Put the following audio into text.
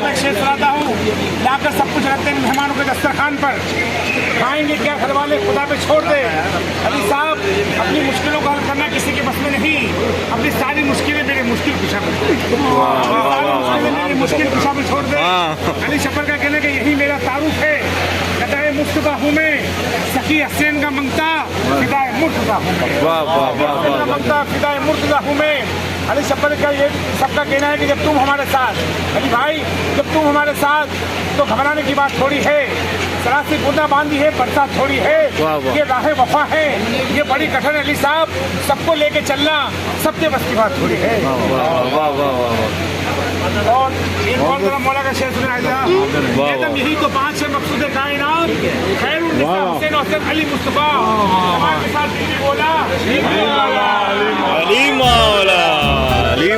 साहब मैं शेर सुनाता हूँ, लाकर सब कुछ रखते हैं मेहमानों के दस्तरखान पर, खाएंगे क्या घर वाले खुदा पे छोड़ दे। अली साहब अपनी मुश्किलों को हल करना किसी के बस में नहीं, अपनी सारी मुश्किलें मेरे मुश्किल कुशा में, मेरी मुश्किल कुशा में छोड़ दे। अली शफर का कहना कि यही मेरा तारुफ है, गदाए मुस्तफा हूँ मैं, सखी हसैन का मंगता फिदाए मुर्तजा हूँ मैं, फिदाए मुर्तजा हूँ मैं। अली शफर का ये सबका कहना है कि जब तुम हमारे साथ, अली भाई जब तुम हमारे साथ तो घबराने की बात थोड़ी है, सरासी बूंदा बांधी है बरसात थोड़ी है, ये राह वफा है ये बड़ी कठिन। अली साहब सबको लेके चलना सबके बस की बात थोड़ी है। और एक और तरह मौला का शेर सुनाया था, यही तो पांच है मकसूद कायनात, खैरुन निसा हुसैन और अली मुस्तफा। हमारे साथ बोला अली मौला अली